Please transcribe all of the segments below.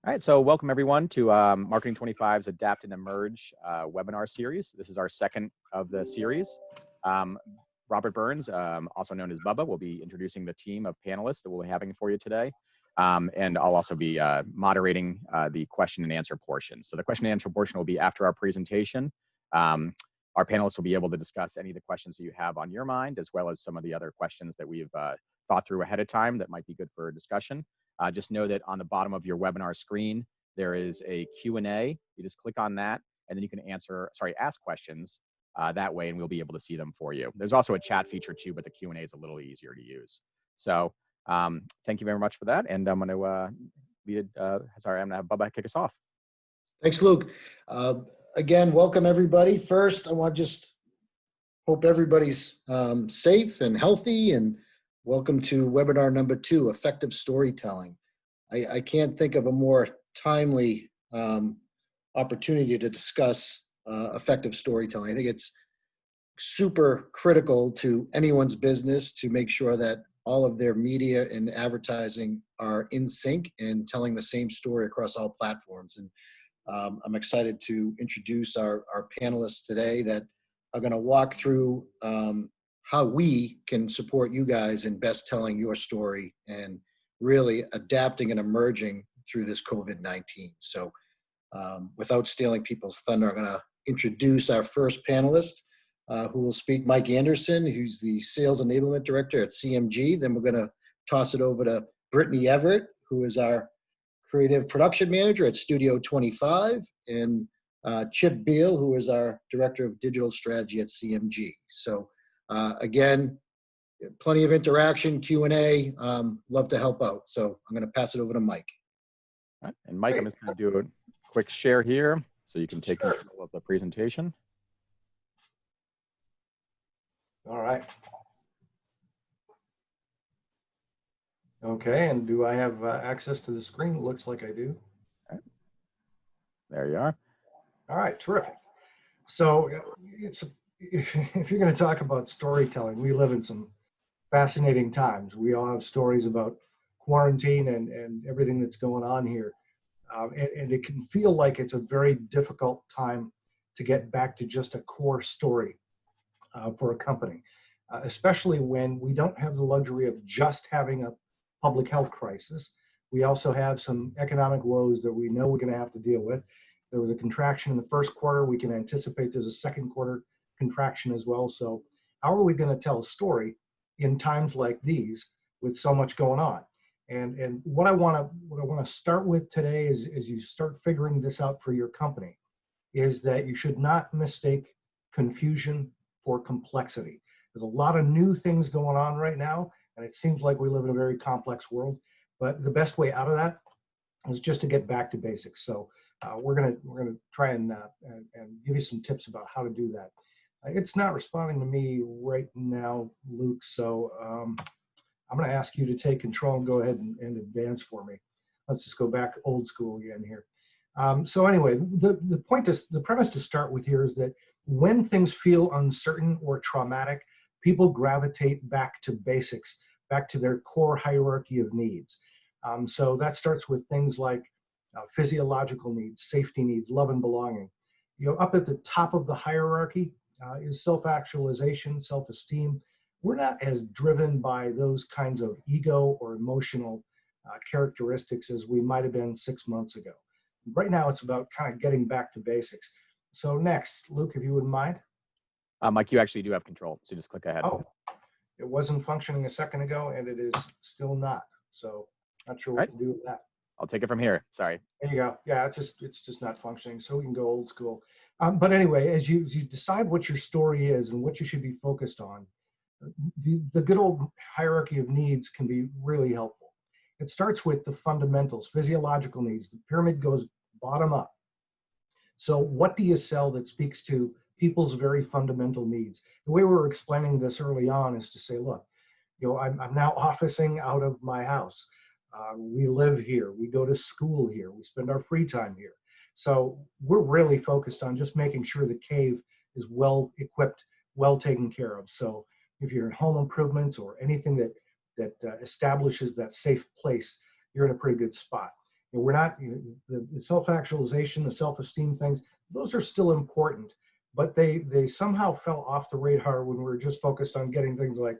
All right, so welcome everyone to Marketing 25's Adapt and Emerge webinar series. This is our second of the series. Robert Burns, also known as Bubba, will be introducing the team of panelists that we'll be having for you today. And I'll also be moderating the question and answer portion. So the question and answer portion will be after our presentation. Our panelists will be able to discuss any of the questions that you have on your mind, as well as some of the other questions that we've thought through ahead of time that might be good for a discussion. Just know that on the bottom of your webinar screen, there is a Q&A. You just click on that, and then you can ask questions that way, and we'll be able to see them for you. There's also a chat feature too, but the Q&A is a little easier to use. So thank you very much for that, and I'm going to I'm going to have Bubba kick us off. Thanks, Luke. Again, welcome everybody. First, I want to just hope everybody's safe and healthy, and welcome to webinar number 2, Effective Storytelling. I can't think of a more timely opportunity to discuss effective storytelling. I think it's super critical to anyone's business to make sure that all of their media and advertising are in sync and telling the same story across all platforms. And I'm excited to introduce our panelists today that are going to walk through how we can support you guys in best telling your story and really adapting and emerging through this COVID-19. So without stealing people's thunder, I'm going to introduce our first panelist who will speak, Mike Anderson, who's the Sales Enablement Director at CMG. Then we're going to toss it over to Brittany Everett, who is our Creative Production Manager at Studio 25, and Chip Beal, who is our Director of Digital Strategy at CMG. So again, plenty of interaction, Q&A, love to help out. So I'm going to pass it over to Mike. All right. And Mike, I'm just going to do a quick share here so you can take control of the presentation. All right. Okay, and do I have access to the screen? It looks like I do. All right. There you are. All right, terrific. So if you're going to talk about storytelling, we live in some fascinating times. We all have stories about quarantine and everything that's going on here. And it can feel like it's a very difficult time to get back to just a core story for a company, especially when we don't have the luxury of just having a public health crisis. We also have some economic woes that we know we're going to have to deal with. There was a contraction in the first quarter. We can anticipate there's a second quarter contraction as well. So how are we going to tell a story in times like these with so much going on? And what I want to start with today is, as you start figuring this out for your company, is that you should not mistake confusion for complexity. There's a lot of new things going on right now, and it seems like we live in a very complex world. But the best way out of that is just to get back to basics. So we're gonna try and give you some tips about how to do that. It's not responding to me right now, Luke. So I'm going to ask you to take control and go ahead and advance for me. Let's just go back old school again here. So anyway, the premise to start with here is that when things feel uncertain or traumatic, people gravitate back to basics, back to their core hierarchy of needs. So that starts with things like physiological needs, safety needs, love and belonging. You know, up at the top of the hierarchy is self-actualization, self-esteem. We're not as driven by those kinds of ego or emotional characteristics as we might have been 6 months ago. Right now, it's about kind of getting back to basics. So next, Luke, if you wouldn't mind. Mike, you actually do have control, so just click ahead. Oh, it wasn't functioning a second ago, and it is still not. So not sure what to do with that. I'll take it from here. Sorry. There you go. Yeah, it's just not functioning. So we can go old school. But anyway, as you decide what your story is and what you should be focused on, the good old hierarchy of needs can be really helpful. It starts with the fundamentals, physiological needs. The pyramid goes bottom up. So what do you sell that speaks to people's very fundamental needs? The way we were explaining this early on is to say, look, you know, I'm now officing out of my house. We live here. We go to school here. We spend our free time here. So we're really focused on just making sure the cave is well equipped, well taken care of. So if you're in home improvements or anything that establishes that safe place, you're in a pretty good spot. We're not, the self-actualization, the self-esteem things, those are still important, but they somehow fell off the radar when we were just focused on getting things like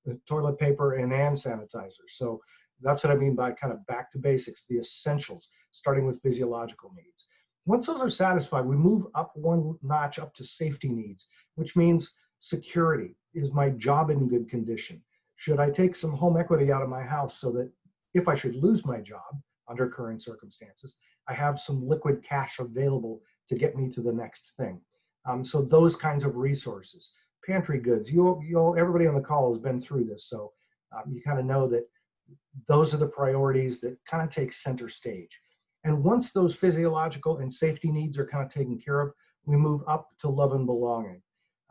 the toilet paper and hand sanitizer. So that's what I mean by kind of back to basics, the essentials, starting with physiological needs. Once those are satisfied, we move up one notch up to safety needs, which means security. Is my job in good condition? Should I take some home equity out of my house so that if I should lose my job under current circumstances, I have some liquid cash available to get me to the next thing? So those kinds of resources. Pantry goods, everybody on the call has been through this, so you kind of know that those are the priorities that kind of take center stage. And once those physiological and safety needs are kind of taken care of, we move up to love and belonging.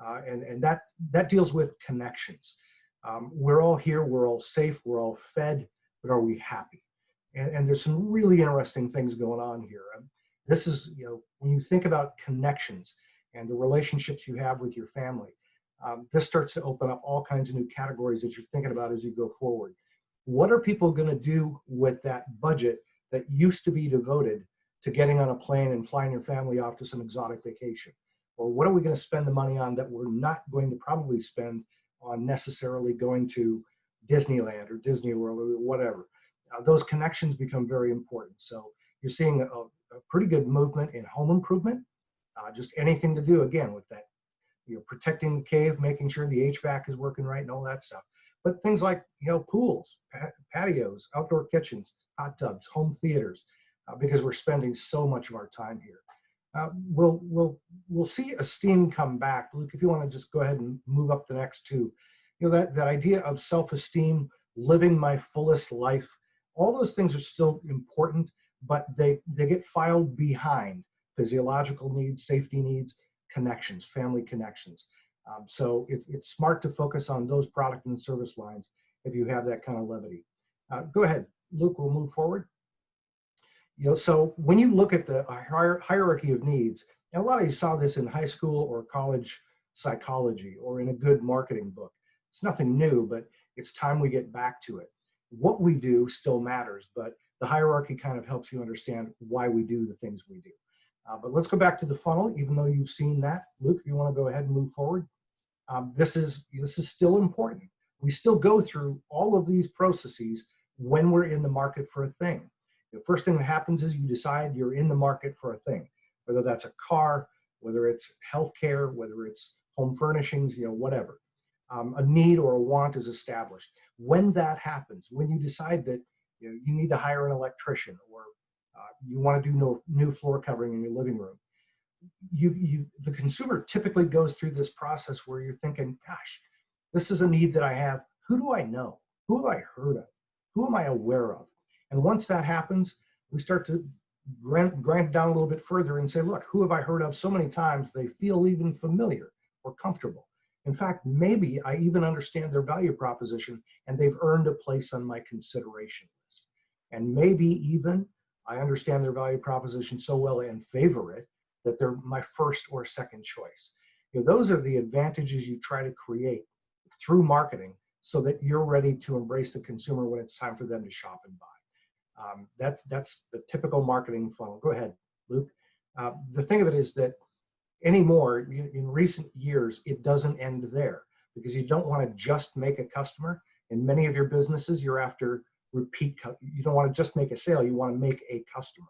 And that deals with connections. We're all here, we're all safe, we're all fed, but are we happy? And there's some really interesting things going on here. This is, when you think about connections and the relationships you have with your family, this starts to open up all kinds of new categories that you're thinking about as you go forward. What are people going to do with that budget that used to be devoted to getting on a plane and flying your family off to some exotic vacation? Or what are we going to spend the money on that we're not going to probably spend on necessarily going to Disneyland or Disney World or whatever? Those connections become very important. So you're seeing a pretty good movement in home improvement, just anything to do, again, with that, protecting the cave, making sure the HVAC is working right and all that stuff. But things like, pools, patios, outdoor kitchens, hot tubs, home theaters, because we're spending so much of our time here. We'll see esteem come back. Luke, if you want to just go ahead and move up the next two. That idea of self-esteem, living my fullest life, all those things are still important, but they get filed behind physiological needs, safety needs, connections, family connections. So it's smart to focus on those product and service lines if you have that kind of levity. Go ahead, Luke, we'll move forward. So when you look at the hierarchy of needs, and a lot of you saw this in high school or college psychology or in a good marketing book. It's nothing new, but it's time we get back to it. What we do still matters, but the hierarchy kind of helps you understand why we do the things we do. But let's go back to the funnel, even though you've seen that. Luke, if you want to go ahead and move forward. This is still important. We still go through all of these processes when we're in the market for a thing. The first thing that happens is you decide you're in the market for a thing, whether that's a car, whether it's healthcare, whether it's home furnishings, whatever. A need or a want is established. When that happens, when you decide that you need to hire an electrician or you want to do new floor covering in your living room, the consumer typically goes through this process where you're thinking, gosh, this is a need that I have. Who do I know? Who have I heard of? Who am I aware of? And once that happens, we start to grind down a little bit further and say, look, who have I heard of so many times they feel even familiar or comfortable? In fact, maybe I even understand their value proposition and they've earned a place on my consideration list. And maybe even I understand their value proposition so well and favor it that they're my first or second choice. Those are the advantages you try to create through marketing so that you're ready to embrace the consumer when it's time for them to shop and buy. That's the typical marketing funnel. Go ahead, Luke. The thing of it is that anymore, in recent years, it doesn't end there because you don't want to just make a customer. In many of your businesses, you're after repeat. You don't want to just make a sale. You want to make a customer.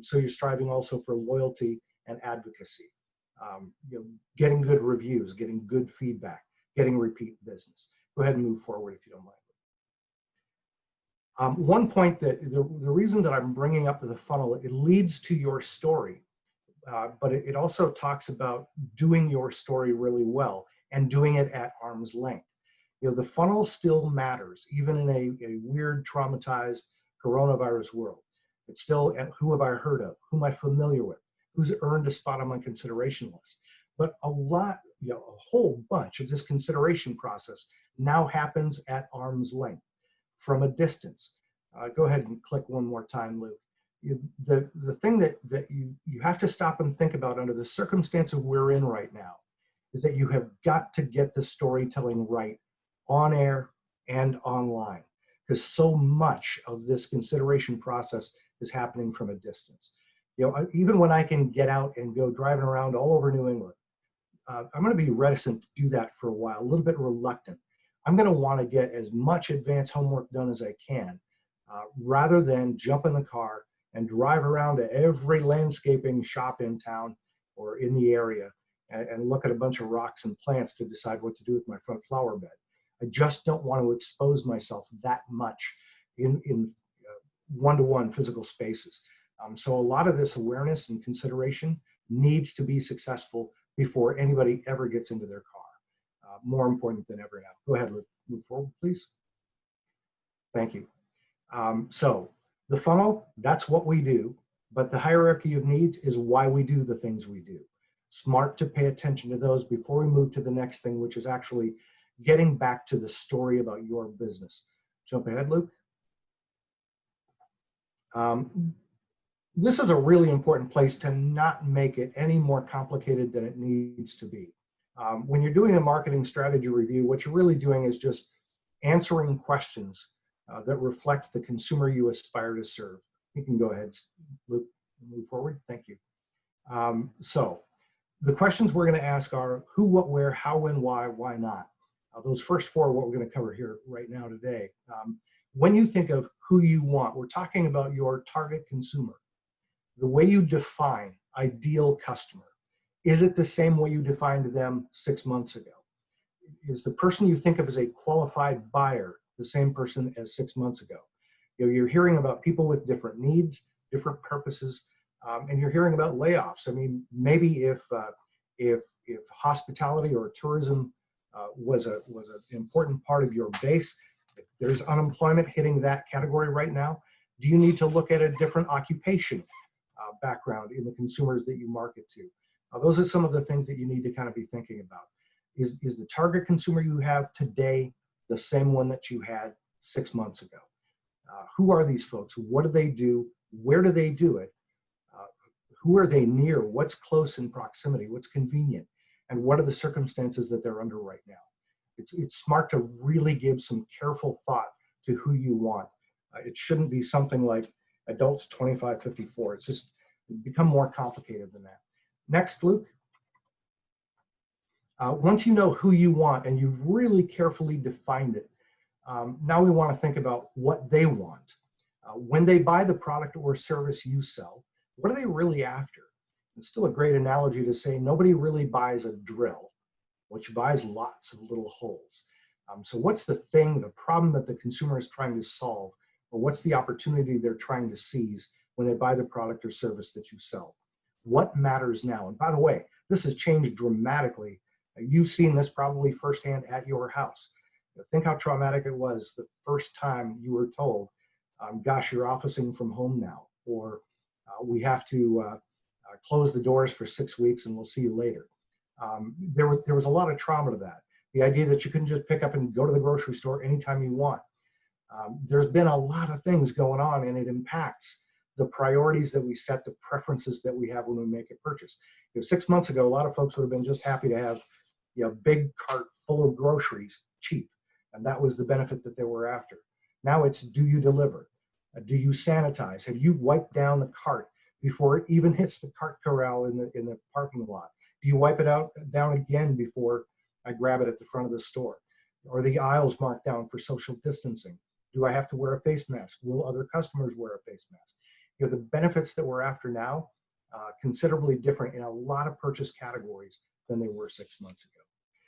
So you're striving also for loyalty and advocacy. Getting good reviews, getting good feedback, getting repeat business. Go ahead and move forward if you don't mind. One point that the reason that I'm bringing up the funnel, it leads to your story, but it also talks about doing your story really well and doing it at arm's length. The funnel still matters, even in a weird, traumatized coronavirus world. It's still, who have I heard of? Who am I familiar with? Who's earned a spot on my consideration list? But a whole bunch of this consideration process now happens at arm's length, from a distance. Go ahead and click one more time, Luke. The thing that you have to stop and think about under the circumstance of we're in right now is that you have got to get the storytelling right on air and online, because so much of this consideration process is happening from a distance. Even when I can get out and go driving around all over New England, I'm going to be reticent to do that for a while, a little bit reluctant. I'm going to want to get as much advanced homework done as I can, rather than jump in the car and drive around to every landscaping shop in town or in the area and look at a bunch of rocks and plants to decide what to do with my front flower bed. I just don't want to expose myself that much in one-to-one physical spaces. So a lot of this awareness and consideration needs to be successful before anybody ever gets into their car. More important than ever now. Go ahead, move forward, please. Thank you. So the funnel, that's what we do, but the hierarchy of needs is why we do the things we do. Smart to pay attention to those before we move to the next thing, which is actually getting back to the story about your business. Jump ahead, Luke. This is a really important place to not make it any more complicated than it needs to be. When you're doing a marketing strategy review, what you're really doing is just answering questions that reflect the consumer you aspire to serve. You can go ahead, Luke, move forward. Thank you. So the questions we're going to ask are who, what, where, how, when, why not? Those first four are what we're going to cover here right now today. When you think of who you want, we're talking about your target consumer. The way you define ideal customer, is it the same way you defined them 6 months ago? Is the person you think of as a qualified buyer the same person as 6 months ago? You're hearing about people with different needs, different purposes, and you're hearing about layoffs. I mean, maybe if hospitality or tourism was an important part of your base, if there's unemployment hitting that category right now, do you need to look at a different occupation background in the consumers that you market to? Those are some of the things that you need to kind of be thinking about. Is the target consumer you have today the same one that you had 6 months ago? Who are these folks? What do they do? Where do they do it? Who are they near? What's close in proximity? What's convenient? And what are the circumstances that they're under right now? It's smart to really give some careful thought to who you want. It shouldn't be something like adults 25-54. It's just become more complicated than that. Next, Luke. Once you know who you want and you've really carefully defined it, now we want to think about what they want. When they buy the product or service you sell, what are they really after? It's still a great analogy to say nobody really buys a drill, which buys lots of little holes. So what's the thing, the problem that the consumer is trying to solve, or what's the opportunity they're trying to seize when they buy the product or service that you sell? What matters now? And by the way, this has changed dramatically. You've seen this probably firsthand at your house. Think how traumatic it was the first time you were told, gosh, you're officing from home now, or we have to close the doors for 6 weeks and we'll see you later. There was a lot of trauma to that. The idea that you couldn't just pick up and go to the grocery store anytime you want. There's been a lot of things going on, and it impacts the priorities that we set, the preferences that we have when we make a purchase. 6 months ago, a lot of folks would have been just happy to have a big cart full of groceries cheap, and that was the benefit that they were after. Now it's, do you deliver? Do you sanitize? Have you wiped down the cart before it even hits the cart corral in the parking lot? Do you wipe it down again before I grab it at the front of the store? Are the aisles marked down for social distancing? Do I have to wear a face mask? Will other customers wear a face mask? The benefits that we're after now, considerably different in a lot of purchase categories than they were 6 months ago.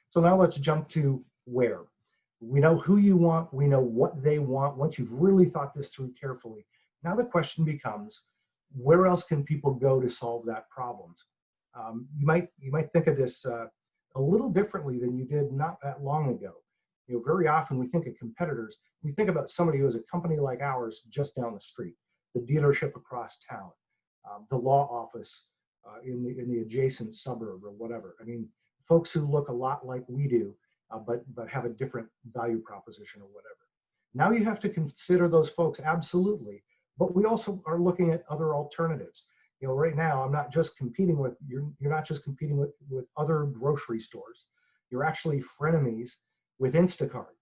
So now let's jump to where. We know who you want, we know what they want. Once you've really thought this through carefully, now the question becomes, where else can people go to solve that problem? You might think of this a little differently than you did not that long ago. Very often we think of competitors, we think about somebody who has a company like ours just down the street, the dealership across town, the law office in the adjacent suburb or whatever. I mean, folks who look a lot like we do, but have a different value proposition or whatever. Now you have to consider those folks, absolutely, but we also are looking at other alternatives. Right now, I'm not just competing with, you're not just competing with other grocery stores. You're actually frenemies with Instacart.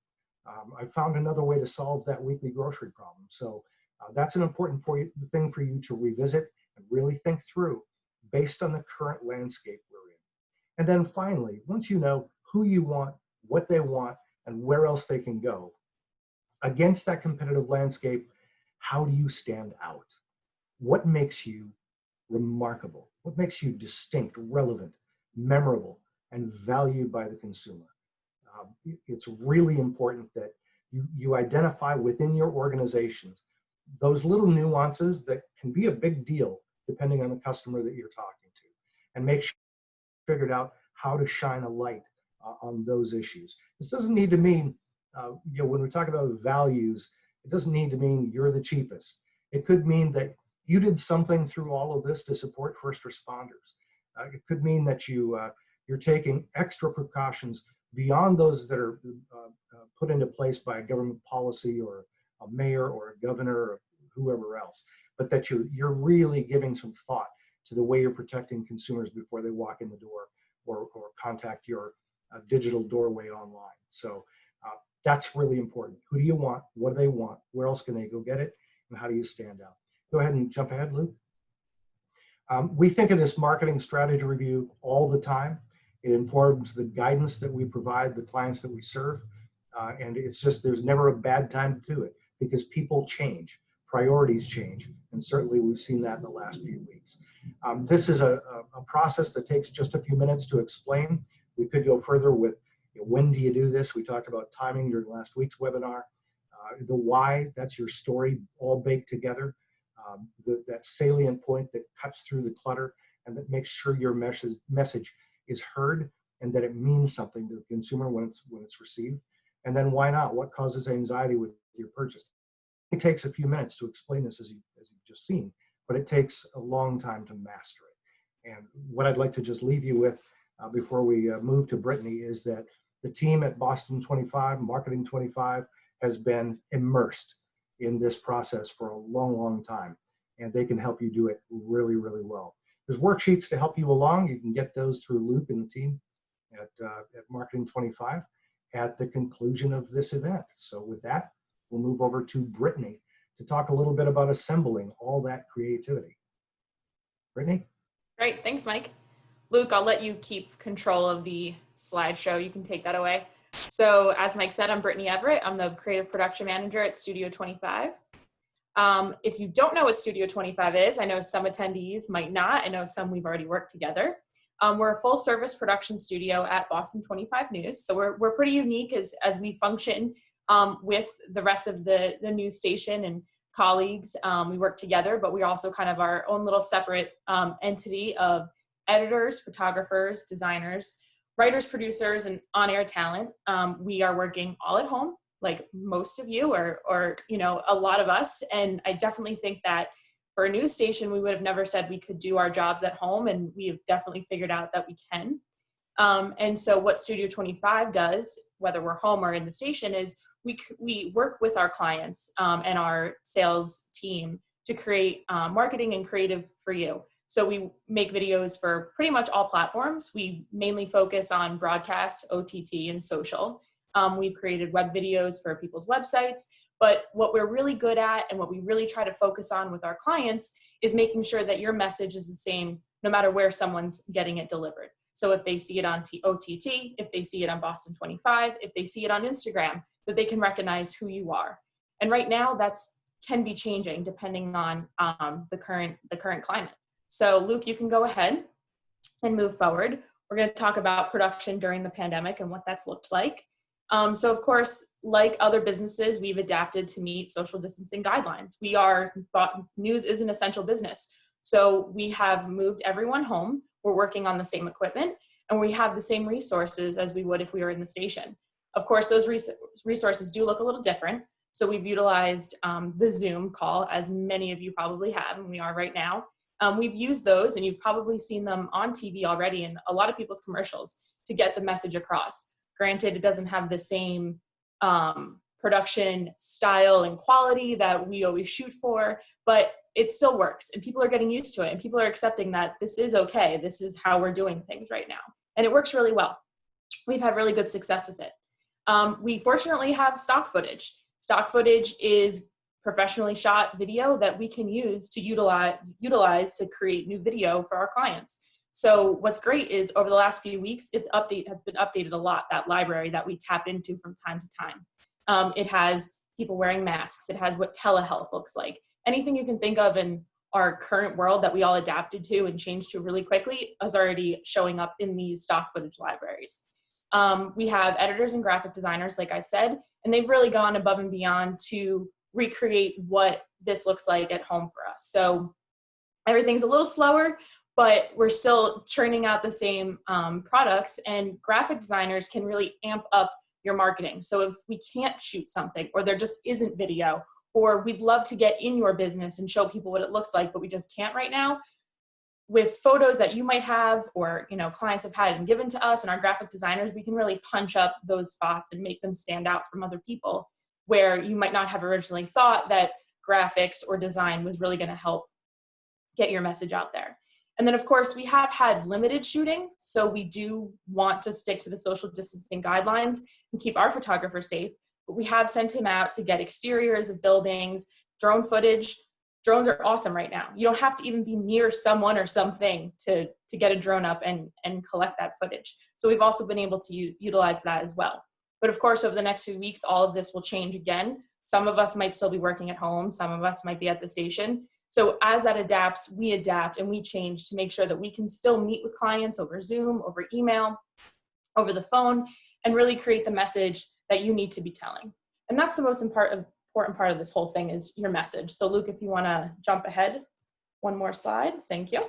I found another way to solve that weekly grocery problem. So That's an important thing for you to revisit and really think through based on the current landscape we're in. And then finally, once you know who you want, what they want, and where else they can go, against that competitive landscape, how do you stand out? What makes you remarkable? What makes you distinct, relevant, memorable, and valued by the consumer? It's really important that you identify within your organizations those little nuances that can be a big deal depending on the customer that you're talking to, and make sure you figured out how to shine a light on those issues. This doesn't need to mean, when we talk about values, it doesn't need to mean you're the cheapest. It could mean that you did something through all of this to support first responders. It could mean that you're taking extra precautions beyond those that are put into place by a government policy or a mayor or a governor or whoever else, but that you're really giving some thought to the way you're protecting consumers before they walk in the door or contact your digital doorway online. So that's really important. Who do you want? What do they want? Where else can they go get it? And how do you stand out? Go ahead and jump ahead, Luke. We think of this marketing strategy review all the time. It informs the guidance that we provide the clients that we serve. And it's just, there's never a bad time to do it because people change, priorities change. And certainly we've seen that in the last few weeks. This is a process that takes just a few minutes to explain. We could go further with, when do you do this? We talked about timing during last week's webinar. The why, that's your story all baked together. That salient point that cuts through the clutter and that makes sure your message is heard and that it means something to the consumer when it's received. And then why not? What causes anxiety with your purchase? It takes a few minutes to explain this as you've just seen, but it takes a long time to master it. And what I'd like to just leave you with before we move to Brittany is that the team at Boston 25, Marketing 25, has been immersed in this process for a long, long time, and they can help you do it really, really well. There's worksheets to help you along. You can get those through Luke and the team at Marketing 25 at the conclusion of this event. So with that, we'll move over to Brittany to talk a little bit about assembling all that creativity. Brittany? Great, thanks, Mike. Luke, I'll let you keep control of the slideshow. You can take that away. So as Mike said, I'm Brittany Everett. I'm the creative production manager at Studio 25. If you don't know what Studio 25 is, I know some attendees might not. I know some we've already worked together. We're a full service production studio at Boston 25 News. So we're pretty unique as we function with the rest of the news station and colleagues. We work together, but we're also kind of our own little separate entity of editors, photographers, designers, writers, producers, and on-air talent. We are working all at home, like most of you or a lot of us. And I definitely think that for a news station, we would have never said we could do our jobs at home, and we have definitely figured out that we can. And so what Studio 25 does, whether we're home or in the station, is we work with our clients and our sales team to create marketing and creative for you. So we make videos for pretty much all platforms. We mainly focus on broadcast, OTT, and social. We've created web videos for people's websites, but what we're really good at and what we really try to focus on with our clients is making sure that your message is the same no matter where someone's getting it delivered. So if they see it on OTT, if they see it on Boston 25, if they see it on Instagram, that they can recognize who you are. And right now that's can be changing depending on the current climate. So Luke, you can go ahead and move forward. We're going to talk about production during the pandemic and what that's looked like. So of course, like other businesses, we've adapted to meet social distancing guidelines. News is an essential business. So we have moved everyone home. We're working on the same equipment and we have the same resources as we would if we were in the station. Of course, those resources do look a little different. So we've utilized the Zoom call, as many of you probably have, and we are right now. We've used those, and you've probably seen them on TV already in a lot of people's commercials to get the message across. Granted, it doesn't have the same production style and quality that we always shoot for, but it still works, and people are getting used to it, and people are accepting that this is okay. This is how we're doing things right now, and it works really well. We've had really good success with it. We fortunately have stock footage. Stock footage is professionally shot video that we can use to utilize to create new video for our clients. So what's great is over the last few weeks, has been updated a lot, that library that we tap into from time to time. It has people wearing masks. It has what telehealth looks like. Anything you can think of in our current world that we all adapted to and changed to really quickly is already showing up in these stock footage libraries. We have editors and graphic designers, like I said, and they've really gone above and beyond to recreate what this looks like at home for us. So everything's a little slower, but we're still churning out the same products, and graphic designers can really amp up your marketing. So if we can't shoot something, or there just isn't video, or we'd love to get in your business and show people what it looks like, but we just can't right now, with photos that you might have, or clients have had and given to us and our graphic designers, we can really punch up those spots and make them stand out from other people, where you might not have originally thought that graphics or design was really going to help get your message out there. And then, of course, we have had limited shooting, so we do want to stick to the social distancing guidelines and keep our photographer safe. But we have sent him out to get exteriors of buildings, drone footage. Drones are awesome right now. You don't have to even be near someone or something to get a drone up and collect that footage. So we've also been able to utilize that as well. But of course, over the next few weeks, all of this will change again. Some of us might still be working at home. Some of us might be at the station. So as that adapts, we adapt and we change to make sure that we can still meet with clients over Zoom, over email, over the phone, and really create the message that you need to be telling. And that's the most important part of this whole thing, is your message. So Luke, if you want to jump ahead one more slide, thank you.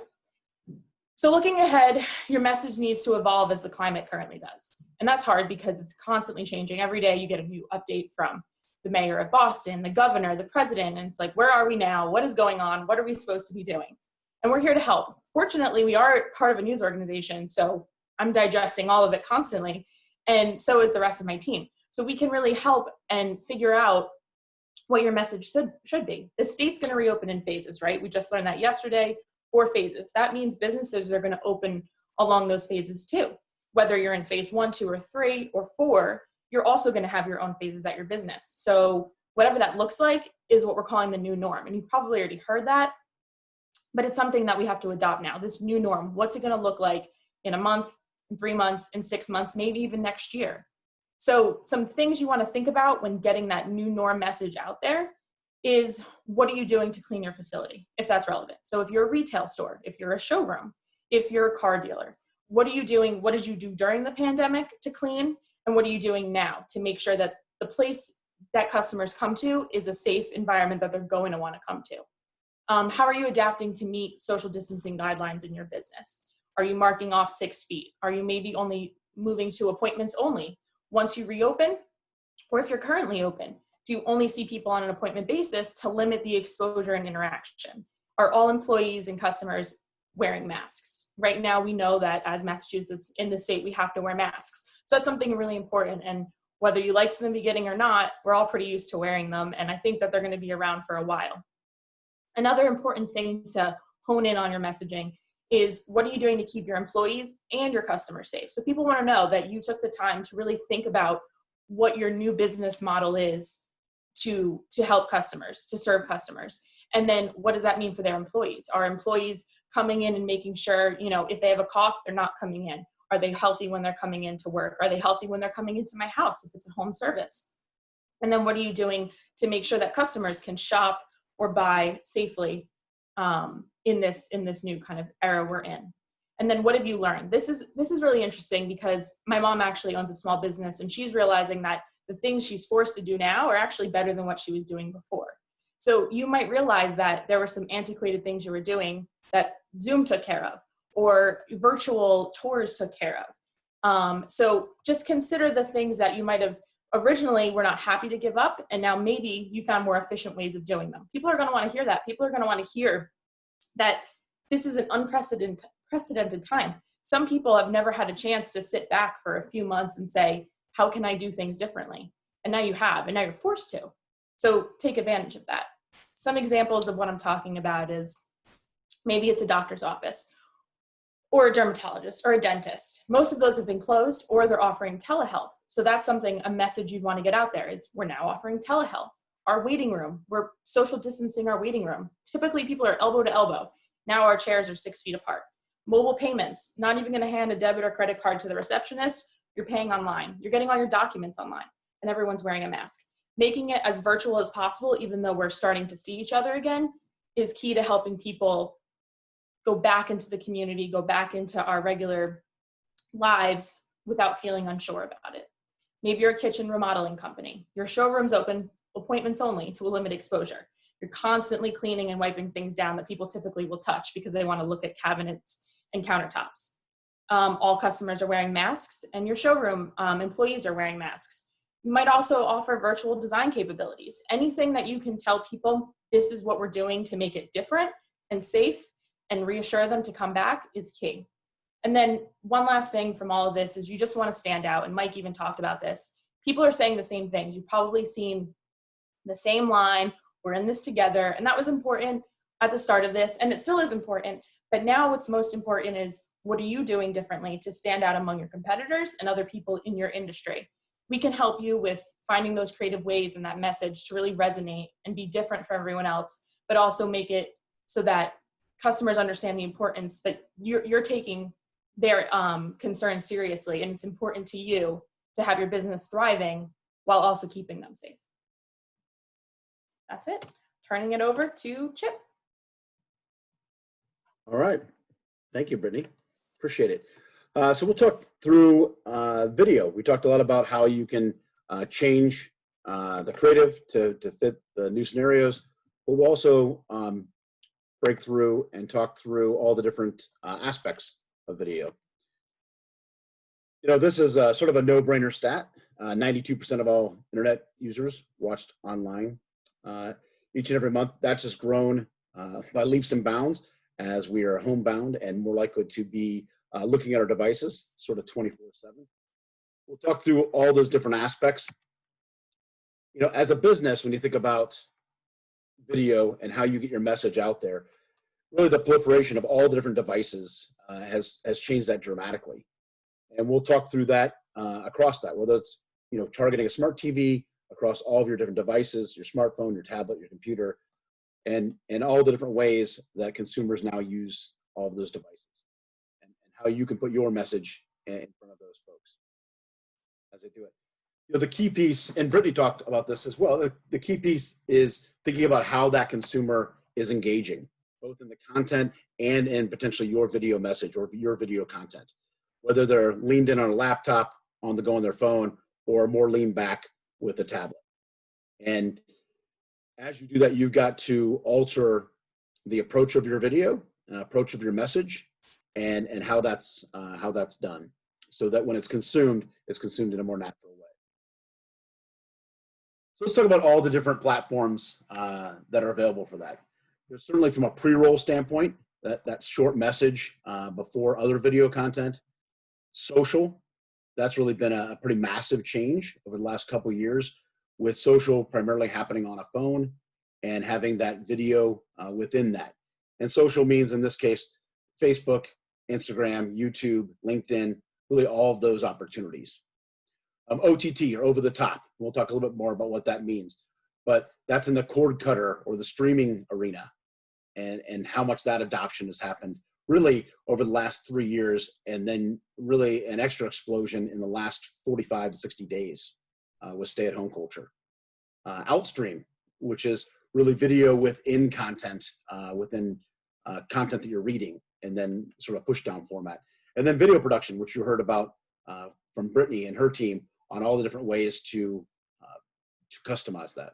So looking ahead, your message needs to evolve as the climate currently does. And that's hard because it's constantly changing. Every day you get a new update from the mayor of Boston, the governor, the president, and it's like, where are we now? What is going on? What are we supposed to be doing? And we're here to help. Fortunately, we are part of a news organization, so I'm digesting all of it constantly, and so is the rest of my team. So we can really help and figure out what your message should be. The state's going to reopen in phases, right? We just learned that yesterday, 4 phases. That means businesses are going to open along those phases too. Whether you're in phase 1, 2, or 3, or 4, you're also going to have your own phases at your business. So whatever that looks like is what we're calling the new norm. And you've probably already heard that, but it's something that we have to adopt now. This new norm, what's it going to look like in a month, in 3 months, in 6 months, maybe even next year? So some things you want to think about when getting that new norm message out there is, what are you doing to clean your facility, if that's relevant? So if you're a retail store, if you're a showroom, if you're a car dealer, what are you doing? What did you do during the pandemic to clean? And what are you doing now to make sure that the place that customers come to is a safe environment that they're going to want to come to? How are you adapting to meet social distancing guidelines in your business? Are you marking off 6 feet? Are you maybe only moving to appointments only once you reopen? Or if you're currently open, do you only see people on an appointment basis to limit the exposure and interaction? Are all employees and customers wearing masks? Right now, we know that as Massachusetts, in the state, we have to wear masks. So that's something really important. And whether you liked them in the beginning or not, we're all pretty used to wearing them. And I think that they're going to be around for a while. Another important thing to hone in on your messaging is, what are you doing to keep your employees and your customers safe? So people want to know that you took the time to really think about what your new business model is to help customers, to serve customers. And then what does that mean for their employees? Are employees coming in and making sure, if they have a cough, they're not coming in? Are they healthy when they're coming into work? Are they healthy when they're coming into my house if it's a home service? And then what are you doing to make sure that customers can shop or buy safely in this new kind of era we're in? And then what have you learned? This is really interesting, because my mom actually owns a small business, and she's realizing that the things she's forced to do now are actually better than what she was doing before. So you might realize that there were some antiquated things you were doing that Zoom took care of, or virtual tours took care of. So just consider the things that you might have originally were not happy to give up, and now maybe you found more efficient ways of doing them. People are going to want to hear that. People are going to want to hear that this is an unprecedented time. Some people have never had a chance to sit back for a few months and say, how can I do things differently? And now you have, and now you're forced to. So take advantage of that. Some examples of what I'm talking about is, maybe it's a doctor's office, or a dermatologist, or a dentist. Most of those have been closed, or they're offering telehealth. So that's a message you'd want to get out there, is we're now offering telehealth. our waiting room. We're social distancing our waiting room. Typically people are elbow to elbow. Now our chairs are 6 feet apart. Mobile payments, not even gonna hand a debit or credit card to the receptionist. You're paying online. You're getting all your documents online, and everyone's wearing a mask. Making it as virtual as possible, even though we're starting to see each other again, is key to helping people go back into the community, go back into our regular lives without feeling unsure about it. Maybe you're a kitchen remodeling company. Your showroom's open, appointments only, to limit exposure. You're constantly cleaning and wiping things down that people typically will touch because they want to look at cabinets and countertops. All customers are wearing masks, and your showroom employees are wearing masks. You might also offer virtual design capabilities. Anything that you can tell people, this is what we're doing to make it different and safe and reassure them to come back, is key. And then one last thing from all of this is you just want to stand out. And Mike even talked about this. People are saying the same things. You've probably seen the same line, we're in this together. And that was important at the start of this, and it still is important. But now what's most important is, what are you doing differently to stand out among your competitors and other people in your industry? We can help you with finding those creative ways and that message to really resonate and be different from everyone else, but also make it so that customers understand the importance that you're taking their concerns seriously, and it's important to you to have your business thriving while also keeping them safe. That's it. Turning it over to Chip. All right. Thank you, Brittany. Appreciate it. So we'll talk through video. We talked a lot about how you can change the creative to fit the new scenarios, but we'll also break through and talk through all the different aspects of video. You know, this is sort of a no-brainer stat. 92% of all internet users watched online each and every month. That's just grown by leaps and bounds as we are homebound and more likely to be looking at our devices sort of 24/7. We'll talk through all those different aspects. You know, as a business, when you think about video and how you get your message out there, really the proliferation of all the different devices has changed that dramatically. And we'll talk through that across that, whether it's, you know, targeting a smart TV across all of your different devices, your smartphone, your tablet, your computer, and all the different ways that consumers now use all of those devices, and how you can put your message in front of those folks as they do it. You know, the key piece, and Brittany talked about this as well, the key piece is thinking about how that consumer is engaging, both in the content and in potentially your video message or your video content, whether they're leaned in on a laptop, on the go on their phone, or more lean back with a tablet. And as you do that, you've got to alter the approach of your video, approach of your message, and how that's done, so that when it's consumed in a more natural way. So let's talk about all the different platforms that are available for that. There's certainly, from a pre-roll standpoint, that short message before other video content. Social, that's really been a pretty massive change over the last couple of years, with social primarily happening on a phone and having that video within that. And social means, in this case, Facebook, Instagram, YouTube, LinkedIn, really all of those opportunities. OTT, or over the top. We'll talk a little bit more about what that means, but that's in the cord cutter or the streaming arena, and how much that adoption has happened really over the last 3 years, and then really an extra explosion in the last 45 to 60 days with stay-at-home culture. Outstream, which is really video within content, within content that you're reading, and then sort of push-down format. And then video production, which you heard about from Brittany and her team on all the different ways to customize that.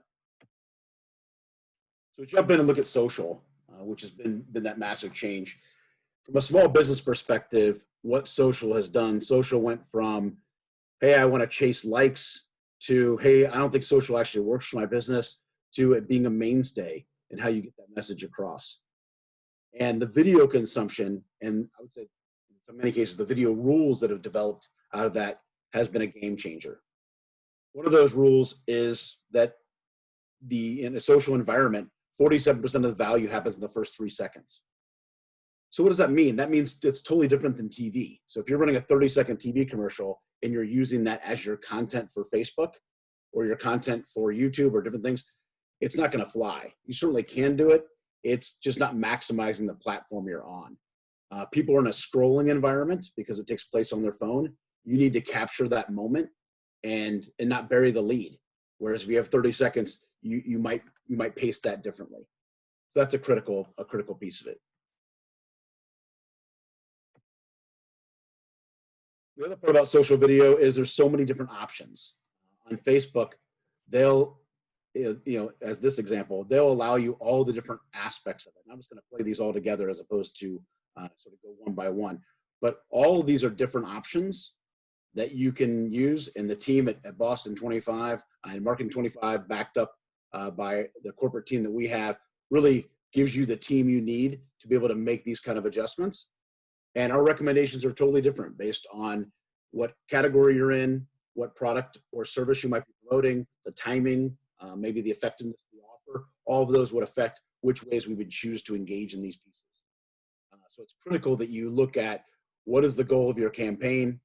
So jump in and look at social, which has been that massive change. From a small business perspective, what social has done, social went from, hey, I want to chase likes, to, hey, I don't think social actually works for my business, to it being a mainstay in how you get that message across. And the video consumption, and I would say in so many cases, the video rules that have developed out of that has been a game changer. One of those rules is that in a social environment, 47% of the value happens in the first 3 seconds. So what does that mean? That means it's totally different than TV. So if you're running a 30-second TV commercial and you're using that as your content for Facebook or your content for YouTube or different things, it's not going to fly. You certainly can do it. It's just not maximizing the platform you're on. People are in a scrolling environment because it takes place on their phone. You need to capture that moment and not bury the lead. Whereas if you have 30 seconds, you might pace that differently. So that's a critical piece of it. The other part about social video is there's so many different options. On Facebook, they'll, as this example, they'll allow you all the different aspects of it. And I'm just going to play these all together as opposed to sort of go one by one. But all of these are different options that you can use, and the team at Boston 25 and Marketing 25, backed up by the corporate team that we have, really gives you the team you need to be able to make these kind of adjustments. And our recommendations are totally different based on what category you're in, what product or service you might be promoting, the timing, maybe the effectiveness of the offer. All of those would affect which ways we would choose to engage in these pieces. So it's critical that you look at what is the goal of your campaign,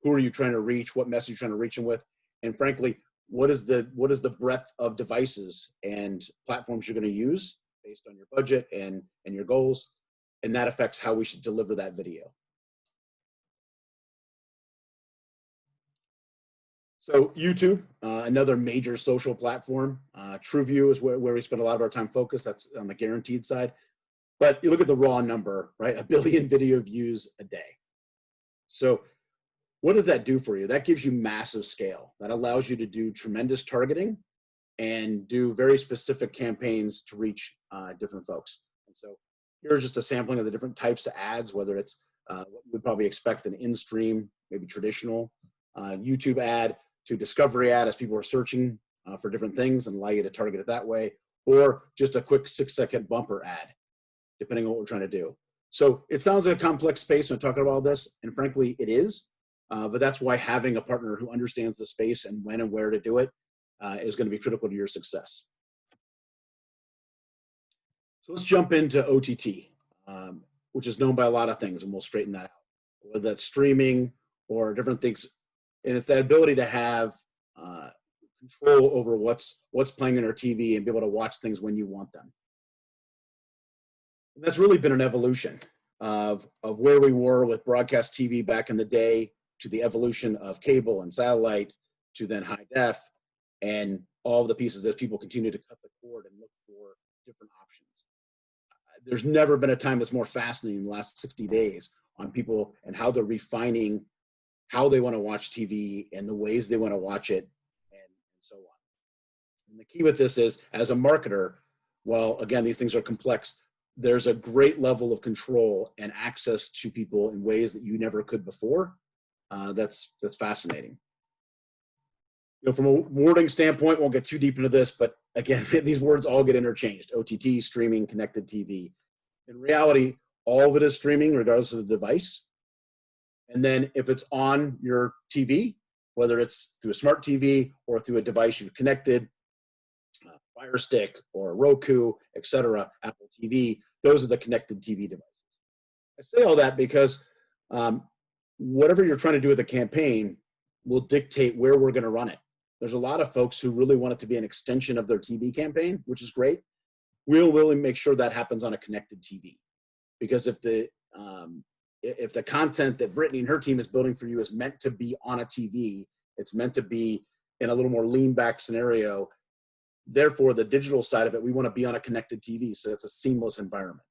who are you trying to reach, what message you're trying to reach them with, and frankly, what is the breadth of devices and platforms you're going to use based on your budget and your goals, and that affects how we should deliver that video. So YouTube, another major social platform. TrueView is where we spend a lot of our time focused. That's on the guaranteed side. But you look at the raw number, right? 1 billion video views a day. So what does that do for you? That gives you massive scale. That allows you to do tremendous targeting and do very specific campaigns to reach different folks. And so here's just a sampling of the different types of ads, whether it's what you would probably expect an in-stream, maybe traditional YouTube ad, to discovery ad as people are searching for different things and allow you to target it that way, or just a quick 6-second bumper ad, depending on what we're trying to do. So it sounds like a complex space when talking about all this, and frankly, it is. But that's why having a partner who understands the space and when and where to do it is going to be critical to your success. So let's jump into OTT, which is known by a lot of things, and we'll straighten that out, whether that's streaming or different things. And it's that ability to have control over what's playing on our TV and be able to watch things when you want them. And that's really been an evolution of where we were with broadcast TV back in the day, to the evolution of cable and satellite, to then high def, and all of the pieces as people continue to cut the cord and look for different options. There's never been a time that's more fascinating in the last 60 days on people and how they're refining how they want to watch TV and the ways they want to watch it, and so on. And the key with this is, as a marketer, well, again, these things are complex. There's a great level of control and access to people in ways that you never could before. That's fascinating. From a wording standpoint, won't get too deep into this, but again, these words all get interchanged: OTT, streaming, connected TV. In reality, all of it is streaming regardless of the device. And then if it's on your TV, whether it's through a smart TV or through a device you've connected, Fire Stick or Roku, etc., Apple TV, those are the connected TV devices. I say all that because whatever you're trying to do with a campaign will dictate where we're going to run it. There's a lot of folks who really want it to be an extension of their TV campaign, which is great. We'll really make sure that happens on a connected TV, because if the content that Brittany and her team is building for you is meant to be on a TV, it's meant to be in a little more lean back scenario. Therefore, the digital side of it, we want to be on a connected TV, so it's a seamless environment.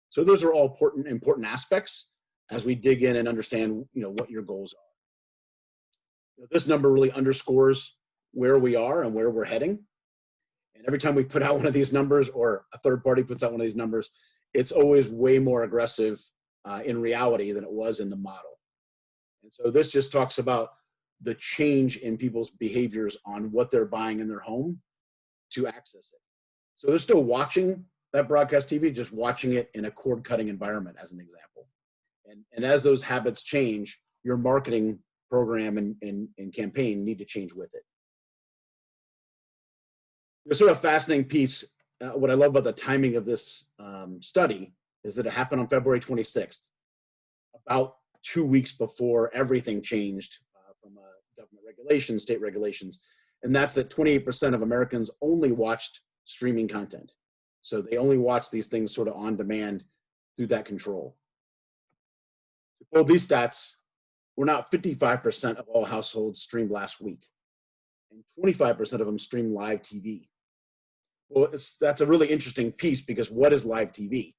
So those are all important aspects as we dig in and understand, what your goals are. This number really underscores where we are and where we're heading. And every time we put out one of these numbers, or a third party puts out one of these numbers, it's always way more aggressive in reality than it was in the model. And so this just talks about the change in people's behaviors on what they're buying in their home to access it. So they're still watching that broadcast TV, just watching it in a cord-cutting environment, as an example. And as those habits change, your marketing program and campaign need to change with it. There's sort of a fascinating piece. What I love about the timing of this study is that it happened on February 26th, about 2 weeks before everything changed from government regulations, state regulations. And that's that 28% of Americans only watched streaming content. So they only watch these things sort of on demand through that control. Well, these stats were now 55% of all households streamed last week, and 25% of them stream live TV. Well, that's a really interesting piece, because what is live TV?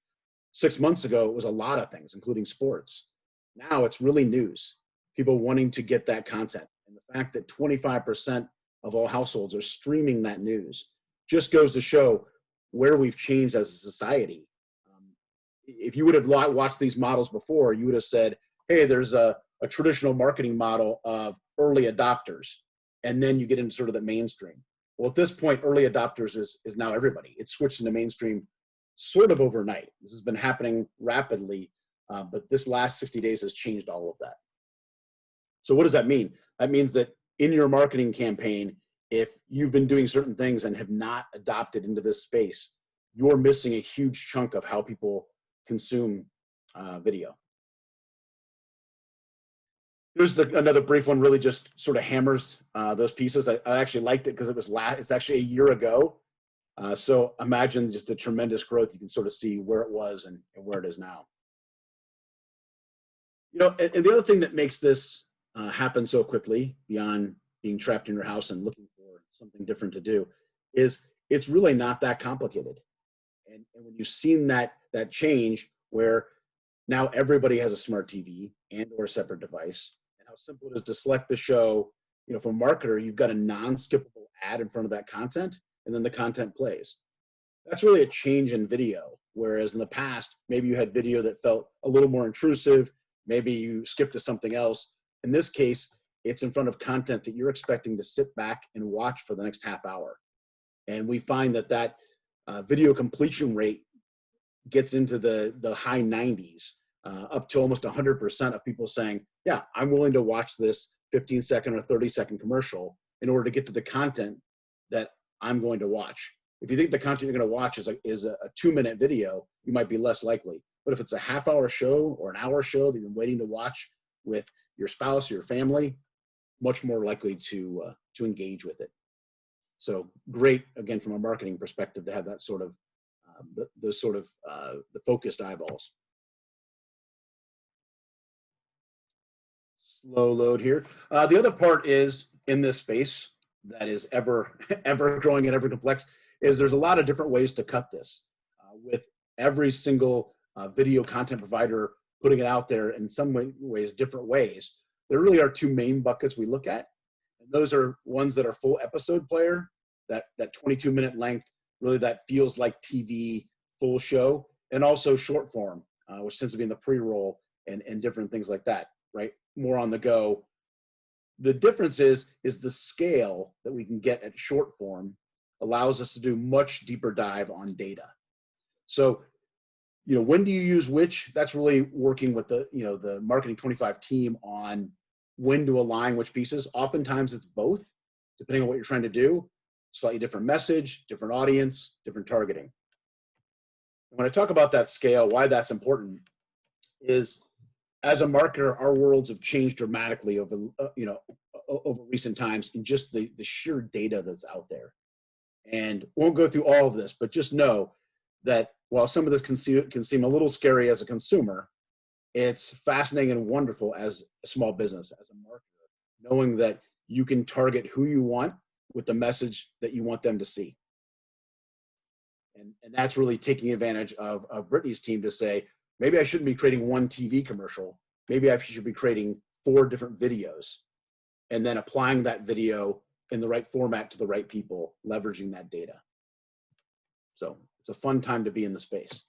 6 months ago, it was a lot of things, including sports. Now it's really news, people wanting to get that content. And the fact that 25% of all households are streaming that news just goes to show where we've changed as a society. If you would have watched these models before, you would have said, hey, there's a traditional marketing model of early adopters, and then you get into sort of the mainstream. Well, at this point, early adopters is now everybody. It's switched into mainstream sort of overnight. This has been happening rapidly, but this last 60 days has changed all of that. So what does that mean? That means that in your marketing campaign, if you've been doing certain things and have not adopted into this space, you're missing a huge chunk of how people consume video. Here's another brief one, really just sort of hammers those pieces. I actually liked it because it's actually a year ago. So imagine just the tremendous growth. You can sort of see where it was and where it is now. You know, and the other thing that makes this happen so quickly, beyond being trapped in your house and looking for something different to do, is it's really not that complicated. And when you've seen that change, where now everybody has a smart TV and or a separate device, and how simple it is to select the show, you know, for a marketer, you've got a non-skippable ad in front of that content, and then the content plays. That's really a change in video. Whereas in the past, maybe you had video that felt a little more intrusive, maybe you skipped to something else. In this case, it's in front of content that you're expecting to sit back and watch for the next half hour. And we find that video completion rate gets into the high 90s, up to almost 100% of people saying, yeah, I'm willing to watch this 15-second or 30-second commercial in order to get to the content that I'm going to watch. If you think the content you're going to watch is a 2-minute video, you might be less likely. But if it's a half-hour show or an hour show that you've been waiting to watch with your spouse or your family, much more likely to engage with it. So great, again, from a marketing perspective, to have that sort of the focused eyeballs. Slow load here. The other part is, in this space that is ever growing and ever complex, is there's a lot of different ways to cut this. With every single video content provider putting it out there in some ways, different ways, there really are two main buckets we look at. And those are ones that are full episode player, that 22-minute length, really that feels like TV full show, and also short form, which tends to be in the pre-roll and different things like that, right? More on the go. The difference is the scale that we can get at short form allows us to do much deeper dive on data. So, you know, when do you use which? That's really working with the Marketing 25 team on when to align which pieces. Oftentimes it's both, depending on what you're trying to do. Slightly different message, different audience, different targeting. When I talk about that scale, why that's important is, as a marketer, our worlds have changed dramatically over recent times in just the sheer data that's out there. And won't go through all of this, but just know that while some of this can seem a little scary as a consumer, it's fascinating and wonderful as a small business, as a marketer, knowing that you can target who you want with the message that you want them to see. And that's really taking advantage of Brittany's team to say, maybe I shouldn't be creating one TV commercial. Maybe I should be creating 4 different videos, and then applying that video in the right format to the right people, leveraging that data. So it's a fun time to be in the space.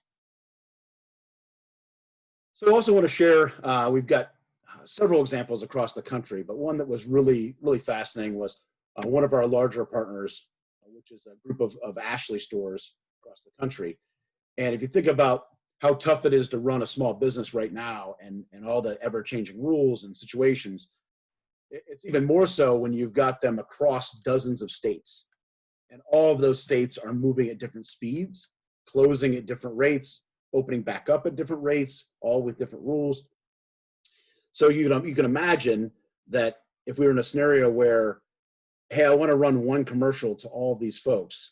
So I also want to share, we've got several examples across the country, but one that was really, really fascinating was one of our larger partners, which is a group of Ashley stores across the country. And if you think about how tough it is to run a small business right now, and all the ever-changing rules and situations, it's even more so when you've got them across dozens of states. And all of those states are moving at different speeds, closing at different rates, opening back up at different rates, all with different rules. So you can imagine that if we were in a scenario where, hey, I want to run one commercial to all of these folks,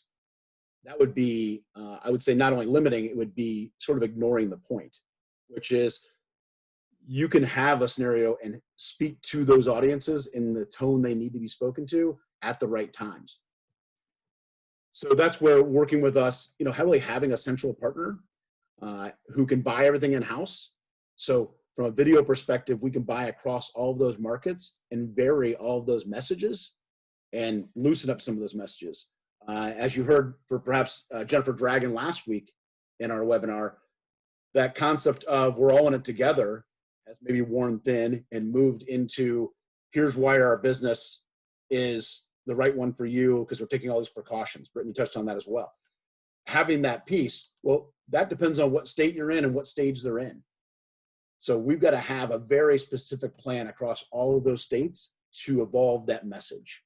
that would be, I would say, not only limiting, it would be sort of ignoring the point, which is you can have a scenario and speak to those audiences in the tone they need to be spoken to at the right times. So that's where working with us, heavily having a central partner who can buy everything in-house. So from a video perspective, we can buy across all of those markets and vary all of those messages and loosen up some of those messages. As you heard for perhaps Jennifer Dragon last week in our webinar, that concept of we're all in it together has maybe worn thin and moved into here's why our business is the right one for you because we're taking all these precautions. Brittany touched on that as well. Having that piece, well, that depends on what state you're in and what stage they're in. So we've got to have a very specific plan across all of those states to evolve that message.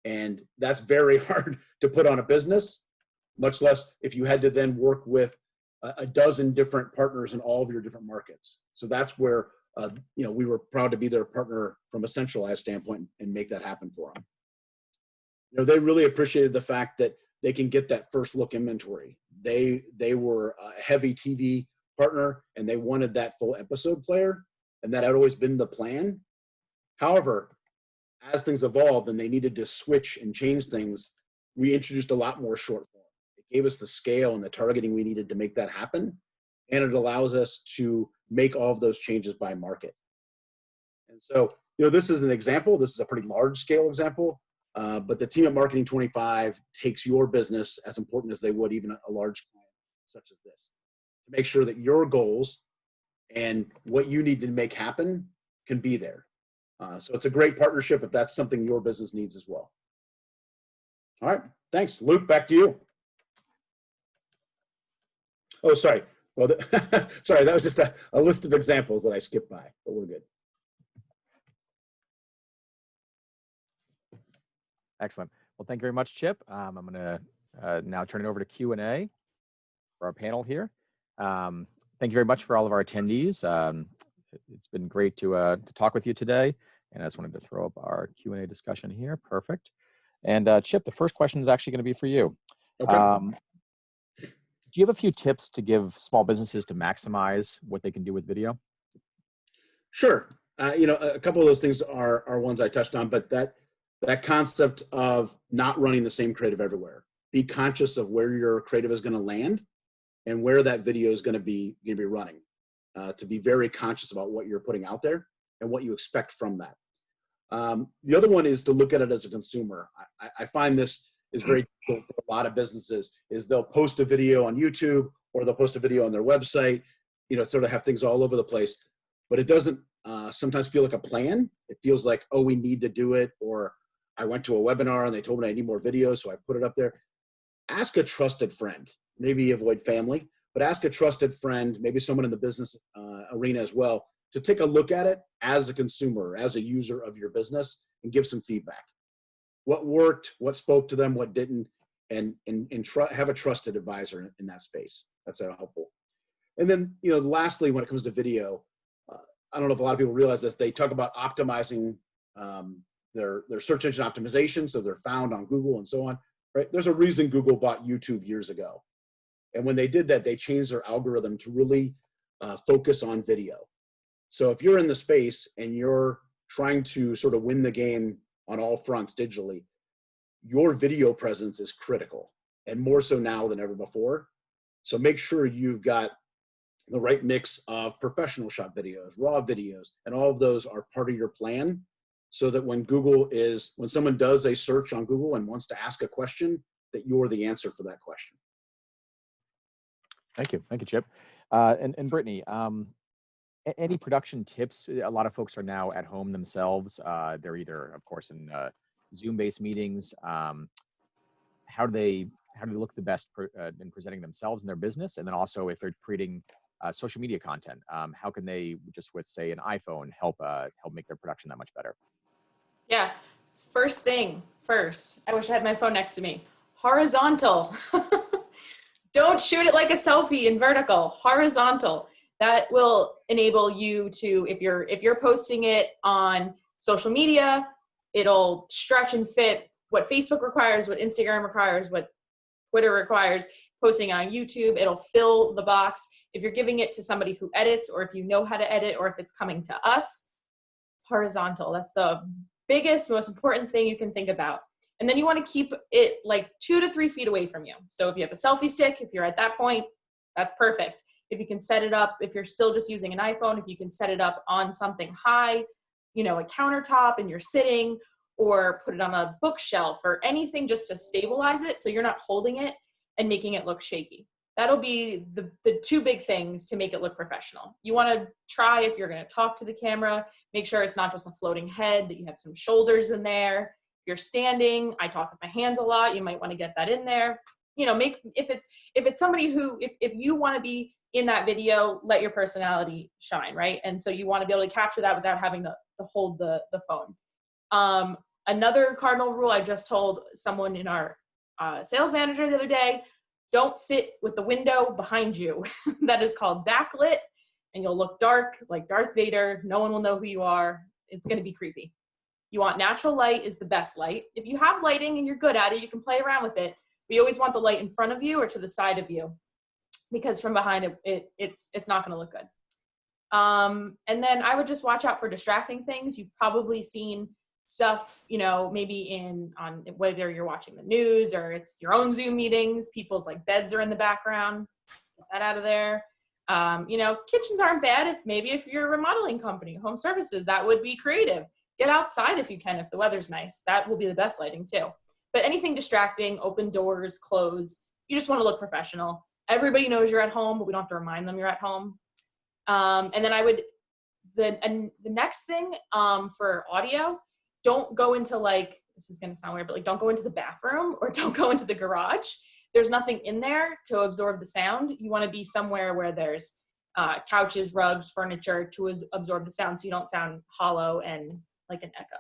And that's very hard to put on a business, much less if you had to then work with a dozen different partners in all of your different markets. So that's where, we were proud to be their partner from a centralized standpoint and make that happen for them. They really appreciated the fact that they can get that first look inventory. They were a heavy TV partner and they wanted that full episode player, and that had always been the plan. However, as things evolved and they needed to switch and change things, we introduced a lot more short form. It gave us the scale and the targeting we needed to make that happen. And it allows us to make all of those changes by market. And so, this is an example. This is a pretty large scale example, but the team at Marketing 25 takes your business as important as they would even a large client such as this, to make sure that your goals and what you need to make happen can be there. So it's a great partnership if that's something your business needs as well. All right, thanks. Luke, back to you. Oh, sorry. Well, sorry, that was just a list of examples that I skipped by, but we're good. Excellent. Well, thank you very much, Chip. I'm going to now turn it over to Q&A for our panel here. Thank you very much for all of our attendees. It's been great to talk with you today. And I just wanted to throw up our Q&A discussion here. Perfect. And Chip, the first question is actually going to be for you. Okay. Do you have a few tips to give small businesses to maximize what they can do with video? Sure. A couple of those things are ones I touched on, but that concept of not running the same creative everywhere. Be conscious of where your creative is going to land and where that video is going to be running. To be very conscious about what you're putting out there and what you expect from that. The other one is to look at it as a consumer. I find this is very difficult for a lot of businesses, is they'll post a video on YouTube or they'll post a video on their website, sort of have things all over the place, but it doesn't sometimes feel like a plan. It feels like, oh, we need to do it, or I went to a webinar and they told me I need more videos, so I put it up there. Ask a trusted friend, maybe avoid family, but ask a trusted friend, maybe someone in the business arena as well, to take a look at it as a consumer, as a user of your business, and give some feedback. What worked, what spoke to them, what didn't, and have a trusted advisor in that space. That's helpful. And then, lastly, when it comes to video, I don't know if a lot of people realize this, they talk about optimizing their search engine optimization, so they're found on Google and so on, right? There's a reason Google bought YouTube years ago. And when they did that, they changed their algorithm to really focus on video. So if you're in the space and you're trying to sort of win the game on all fronts digitally, your video presence is critical, and more so now than ever before. So make sure you've got the right mix of professional shot videos, raw videos, and all of those are part of your plan, so that when someone does a search on Google and wants to ask a question, that you're the answer for that question. Thank you, Chip. And Brittany, any production tips? A lot of folks are now at home themselves. They're either, of course, in Zoom-based meetings. How do they look the best in presenting themselves and their business? And then also, if they're creating social media content, how can they, just with say an iPhone, help make their production that much better? Yeah. First, I wish I had my phone next to me. Horizontal. Don't shoot it like a selfie in vertical. Horizontal. That will enable you to, if you're posting it on social media, it'll stretch and fit what Facebook requires, what Instagram requires, what Twitter requires posting on YouTube. It'll fill the box. If you're giving it to somebody who edits, or if you know how to edit, or if it's coming to us, horizontal. That's the biggest, most important thing you can think about. And then you want to keep it like 2 to 3 feet away from you. So if you have a selfie stick, if you're at that point, that's perfect. If you can set it up, if you're still just using an iPhone, if you can set it up on something high, you know, a countertop and you're sitting, or put it on a bookshelf or anything just to stabilize it so you're not holding it and making it look shaky. That'll be the 2 big things to make it look professional. You want to try, if you're going to talk to the camera, make sure it's not just a floating head, that you have some shoulders in there. If you're standing, I talk with my hands a lot, you might want to get that in there. You know, if it's somebody who, if you want to be in that video, let your personality shine, right? And so you want to be able to capture that without having to hold the phone. Another cardinal rule I just told someone in our sales manager the other day: don't sit with the window behind you. That is called backlit, and you'll look dark like Darth Vader. No one will know who you are. It's going to be creepy. You want natural light is the best light. If you have lighting and you're good at it, you can play around with it. We always want the light in front of you or to the side of you, because from behind it's not going to look good. And then I would just watch out for distracting things. You've probably seen stuff, you know, maybe on whether you're watching the news or it's your own Zoom meetings, people's like beds are in the background. Get that out of there. You know, kitchens aren't bad if you're a remodeling company, home services, that would be creative. Get outside if you can, if the weather's nice. That will be the best lighting too. But anything distracting, open doors, close, you just want to look professional. Everybody knows you're at home, but we don't have to remind them you're at home. And then the next thing for audio, don't go into, like, this is going to sound weird, but like, don't go into the bathroom or don't go into the garage. There's nothing in there to absorb the sound. You want to be somewhere where there's couches, rugs, furniture to absorb the sound, so you don't sound hollow and like an echo.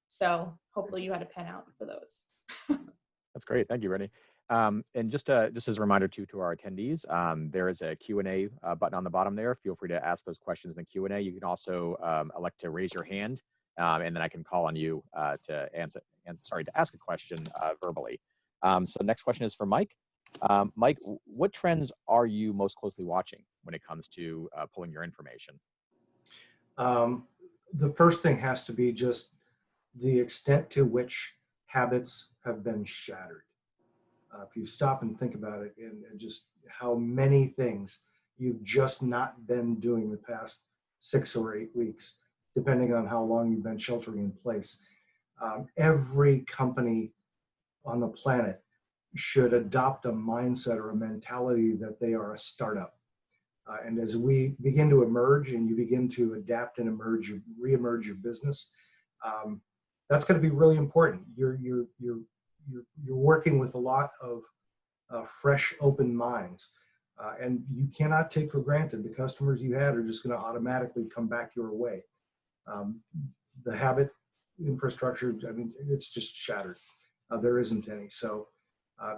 So hopefully you had a pen out for those. That's great. Thank you, Brittany. And just as a reminder to our attendees, there is a Q&A button on the bottom there. Feel free to ask those questions in the Q&A. You can also elect to raise your hand, and then I can call on you to ask a question verbally. So next question is for Mike. Mike, what trends are you most closely watching when it comes to pulling your information? The first thing has to be just the extent to which habits have been shattered. If you stop and think about it, and just how many things you've just not been doing the past 6 or 8 weeks, depending on how long you've been sheltering in place. Every company on the planet should adopt a mindset or a mentality that they are a startup. And as we begin to emerge and you begin to adapt and re-emerge your business, that's going to be really important. You're working with a lot of fresh, open minds, and you cannot take for granted the customers you had are just going to automatically come back your way. The habit infrastructure, I mean, it's just shattered. There isn't any. So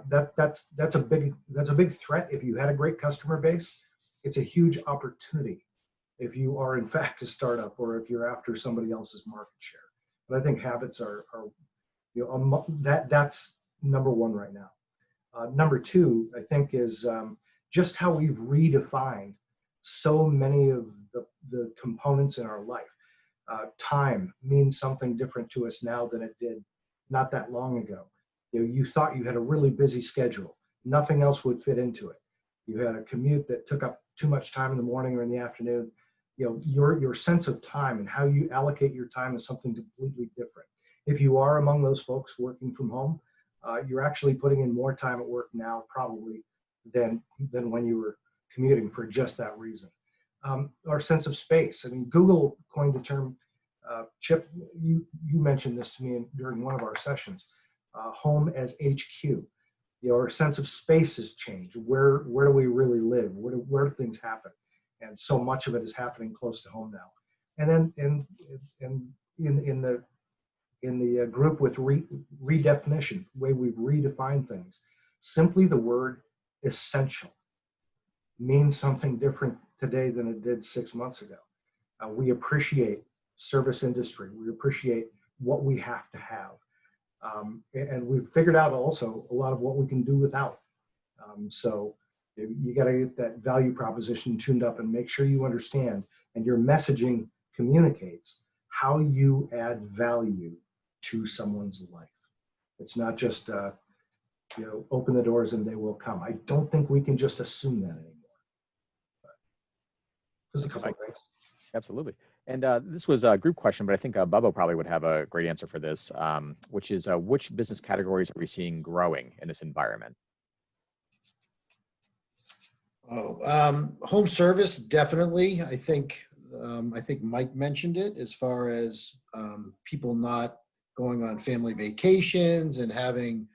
that's a big threat. If you had a great customer base, it's a huge opportunity if you are in fact a startup or if you're after somebody else's market share. But I think habits are that's number one right now. Number two, I think, is just how we've redefined so many of the components in our life. Time means something different to us now than it did not that long ago. You thought you had a really busy schedule. Nothing else would fit into it. You had a commute that took up too much time in the morning or in the afternoon. Your sense of time and how you allocate your time is something completely different. If you are among those folks working from home, you're actually putting in more time at work now probably than when you were commuting for just that reason. Our sense of space. I mean, Google coined the term, Chip, you mentioned this to me during one of our sessions, home as HQ. Our sense of space has changed. Where do we really live? Where do things happen? And so much of it is happening close to home now. And then in the group with redefinition, the way we've redefined things, simply the word essential means something different today than it did 6 months ago. We appreciate service industry. We appreciate what we have to have. And we've figured out also a lot of what we can do without. So you got to get that value proposition tuned up and make sure you understand and your messaging communicates how you add value to someone's life. It's not just open the doors and they will come. I don't think we can just assume that anymore. There's a couple of things. Absolutely. And this was a group question, but I think Bubba probably would have a great answer for this, which is which business categories are we seeing growing in this environment? Home service, definitely. I think Mike mentioned it as far as people not going on family vacations and having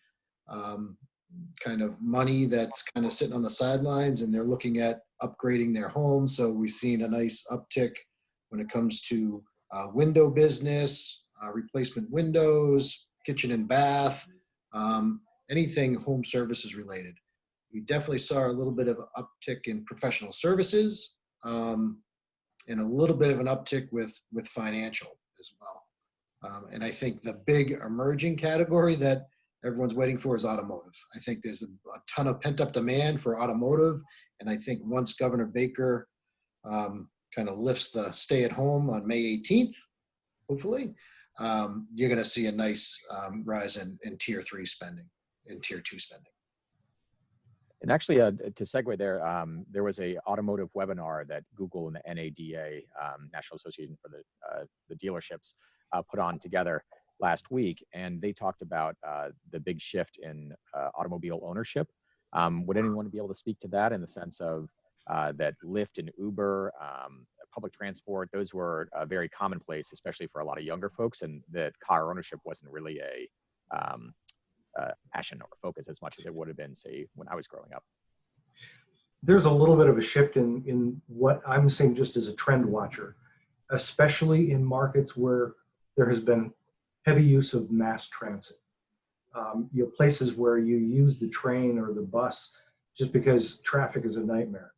kind of money that's kind of sitting on the sidelines, and they're looking at upgrading their home. So we've seen a nice uptick when it comes to window business, replacement windows, kitchen and bath, anything home services related. We definitely saw a little bit of an uptick in professional services, and a little bit of an uptick with financial as well. And I think the big emerging category that everyone's waiting for is automotive. I think there's a ton of pent-up demand for automotive, and I think once Governor Baker kind of lifts the stay-at-home on May 18th, hopefully, you're going to see a nice rise in Tier 3 spending, in Tier 2 spending. And actually, to segue there, there was a automotive webinar that Google and the NADA, National Association for the Dealerships, put on together last week, and they talked about the big shift in automobile ownership. Would anyone be able to speak to that in the sense of that Lyft and Uber, public transport, those were very commonplace, especially for a lot of younger folks, and that car ownership wasn't really a passion or focus as much as it would have been, say, when I was growing up. There's a little bit of a shift in what I'm saying just as a trend watcher, especially in markets where there has been heavy use of mass transit. Places where you use the train or the bus just because traffic is a nightmare.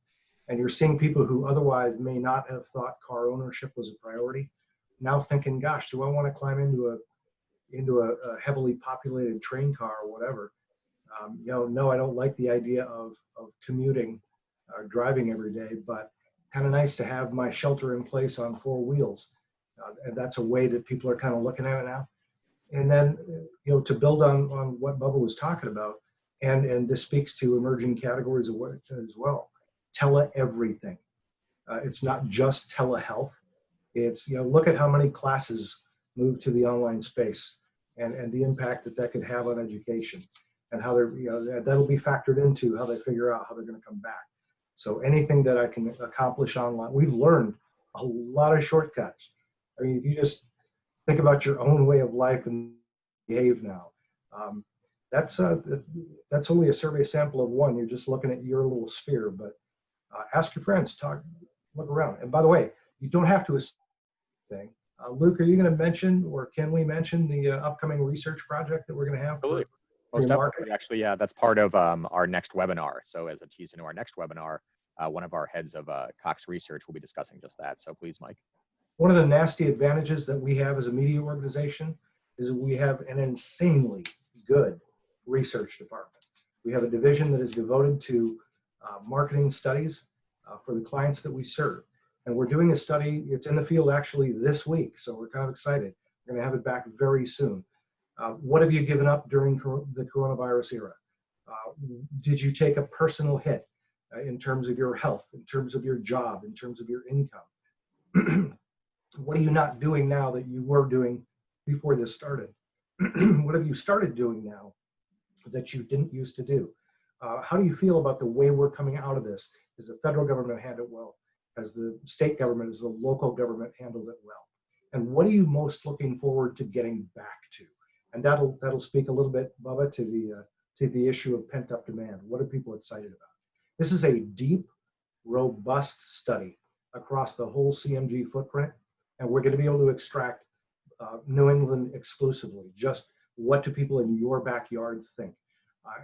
And you're seeing people who otherwise may not have thought car ownership was a priority, now thinking, gosh, do I want to climb into a heavily populated train car or whatever? No, I don't like the idea of commuting or driving every day, but kind of nice to have my shelter in place on four wheels. And that's a way that people are kind of looking at it now. And then, to build on what Bubba was talking about, and this speaks to emerging categories as well, tele-everything. It's not just telehealth. It's, look at how many classes move to the online space and the impact that could have on education, and how they're, that'll be factored into how they figure out how they're going to come back. So anything that I can accomplish online, we've learned a lot of shortcuts. I mean, if you just think about your own way of life and behave now, that's only a survey sample of one. You're just looking at your little sphere, but ask your friends, look around. And by the way, you don't have to assume anything. Luke, are you going to mention, or can we mention the upcoming research project that we're going to have? Absolutely. Most definitely. Actually, yeah, that's part of our next webinar. So as a tease into our next webinar, one of our heads of Cox Research will be discussing just that. So please, Mike. One of the nasty advantages that we have as a media organization is we have an insanely good research department. We have a division that is devoted to marketing studies for the clients that we serve. And we're doing a study, it's in the field actually this week, so we're kind of excited. We're gonna have it back very soon. What have you given up during the coronavirus era? Did you take a personal hit in terms of your health, in terms of your job, in terms of your income? What are you not doing now that you were doing before this started? What have you started doing now that you didn't used to do? How do you feel about the way we're coming out of this? Has the federal government handled it well? Has the state government, has the local government handled it well? And what are you most looking forward to getting back to? And that'll speak a little bit, Bubba, to the issue of pent-up demand. What are people excited about? This is a deep, robust study across the whole CMG footprint, and we're going to be able to extract New England exclusively. Just what do people in your backyard think?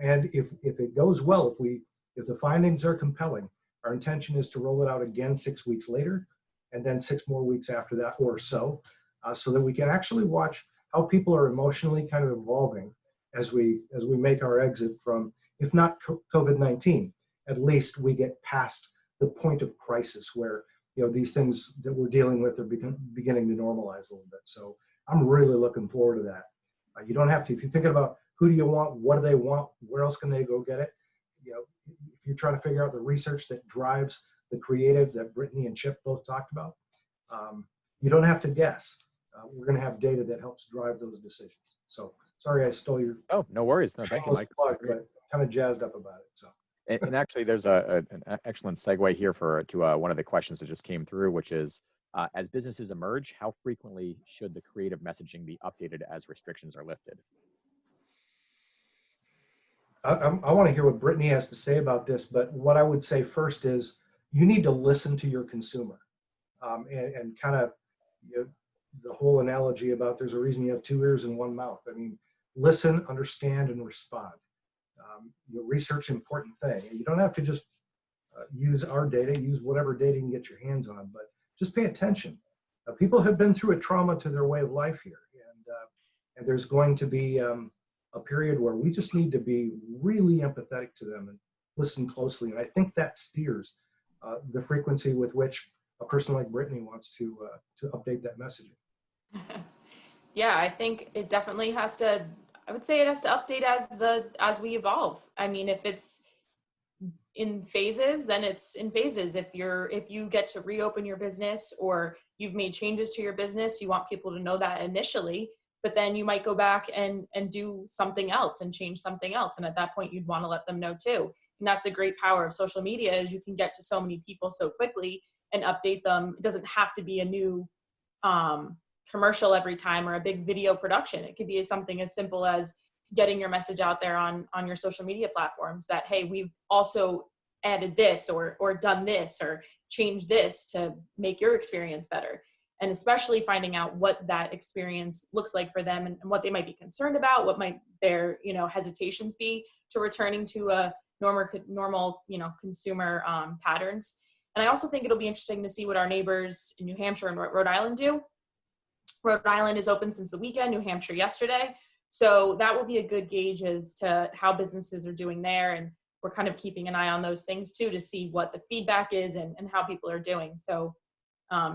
And if it goes well, if the findings are compelling, our intention is to roll it out again 6 weeks later, and then 6 more weeks after that or so, so that we can actually watch how people are emotionally kind of evolving as we make our exit from if not COVID-19, at least we get past the point of crisis where, you know, these things that we're dealing with are beginning to normalize a little bit. So I'm really looking forward to that. You don't have to, if you're thinking about who do you want, what do they want, where else can they go get it? You know, if you're trying to figure out the research that drives the creative that Brittany and Chip both talked about, you don't have to guess. We're going to have data that helps drive those decisions. So sorry I stole your Oh, no worries. No, thank you, Mike. plug, but kind of jazzed up about it. So. And actually, there's an excellent segue here to one of the questions that just came through, which is, as businesses emerge, how frequently should the creative messaging be updated as restrictions are lifted? I want to hear what Brittany has to say about this, but what I would say first is you need to listen to your consumer, and kind of, you know, the whole analogy about there's a reason you have two ears and one mouth. I mean, listen, understand, and respond. You know, research an important thing, and you don't have to just use our data. Use whatever data you can get your hands on, but just pay attention. People have been through a trauma to their way of life here, and there's going to be a period where we just need to be really empathetic to them and listen closely. And I think that steers the frequency with which a person like Brittany wants to update that messaging. Yeah, I think it definitely has to, I would say it has to update as we evolve. I mean, if it's in phases, then it's in phases. If you get to reopen your business or you've made changes to your business, you want people to know that initially, but then you might go back and do something else and change something else. And at that point, you'd want to let them know too. And that's the great power of social media, is you can get to so many people so quickly and update them. It doesn't have to be a new commercial every time or a big video production. It could be something as simple as getting your message out there on your social media platforms that, hey, we've also added this or done this or changed this to make your experience better. And especially finding out what that experience looks like for them and what they might be concerned about, what might their, you know, hesitations be to returning to a normal, you know, consumer patterns. And I also think it'll be interesting to see what our neighbors in New Hampshire and Rhode Island do. Rhode Island is open since the weekend, New Hampshire yesterday. So that will be a good gauge as to how businesses are doing there. And we're kind of keeping an eye on those things too, to see what the feedback is and how people are doing. So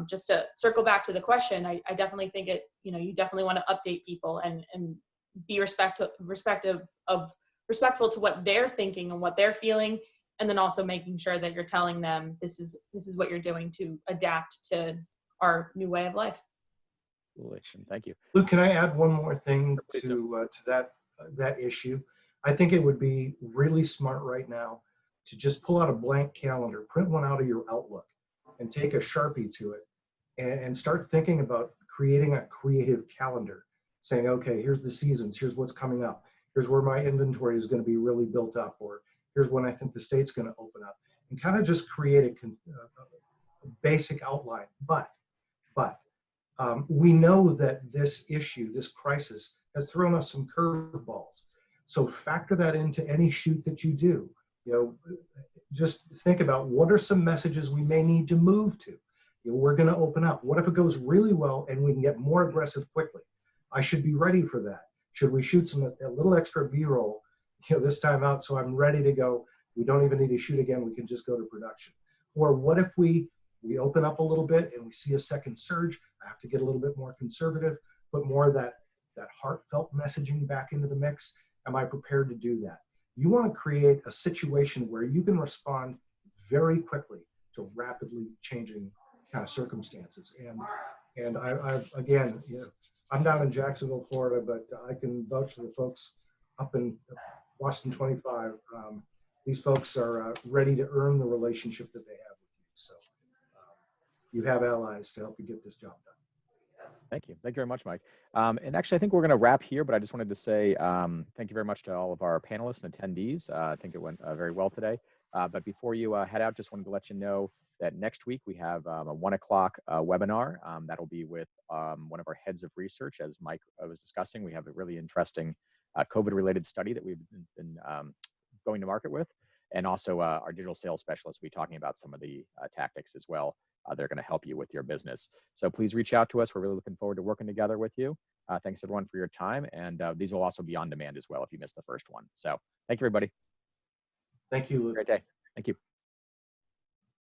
just to circle back to the question, I definitely think you definitely want to update people and be respectful to what they're thinking and what they're feeling. And then also making sure that you're telling them this is what you're doing to adapt to our new way of life. Absolutely. Thank you. Luke, can I add one more thing Please to that issue? I think it would be really smart right now to just pull out a blank calendar, print one out of your Outlook, and take a Sharpie to it and start thinking about creating a creative calendar, saying, okay, here's the seasons, here's what's coming up, here's where my inventory is going to be really built up, or here's when I think the state's going to open up, and kind of just create a basic outline. But we know that this issue, this crisis, has thrown us some curveballs. So factor that into any shoot that you do. You know, just think about what are some messages we may need to move to. You know, we're going to open up. What if it goes really well and we can get more aggressive quickly? I should be ready for that. Should we shoot a little extra B-roll, you know, this time out, so I'm ready to go? We don't even need to shoot again. We can just go to production. Or what if we open up a little bit and we see a second surge? I have to get a little bit more conservative, put more of that heartfelt messaging back into the mix. Am I prepared to do that? You want to create a situation where you can respond very quickly to rapidly changing kind of circumstances. And I again, you know, I'm down in Jacksonville, Florida, but I can vouch for the folks up in Washington 25. These folks are ready to earn the relationship that they have with you. So you have allies to help you get this job done. Thank you. Thank you very much, Mike. And actually, I think we're going to wrap here, but I just wanted to say thank you very much to all of our panelists and attendees. I think it went very well today. But before you head out, just wanted to let you know that next week we have a 1 o'clock webinar. That'll be with one of our heads of research. As Mike was discussing, we have a really interesting COVID-related study that we've been going to market with. And also our digital sales specialist will be talking about some of the tactics as well. They're going to help you with your business. So please reach out to us. We're really looking forward to working together with you. Thanks everyone for your time. And these will also be on demand as well if you missed the first one. So thank you, everybody. Thank you, Luke. Great day. Thank you.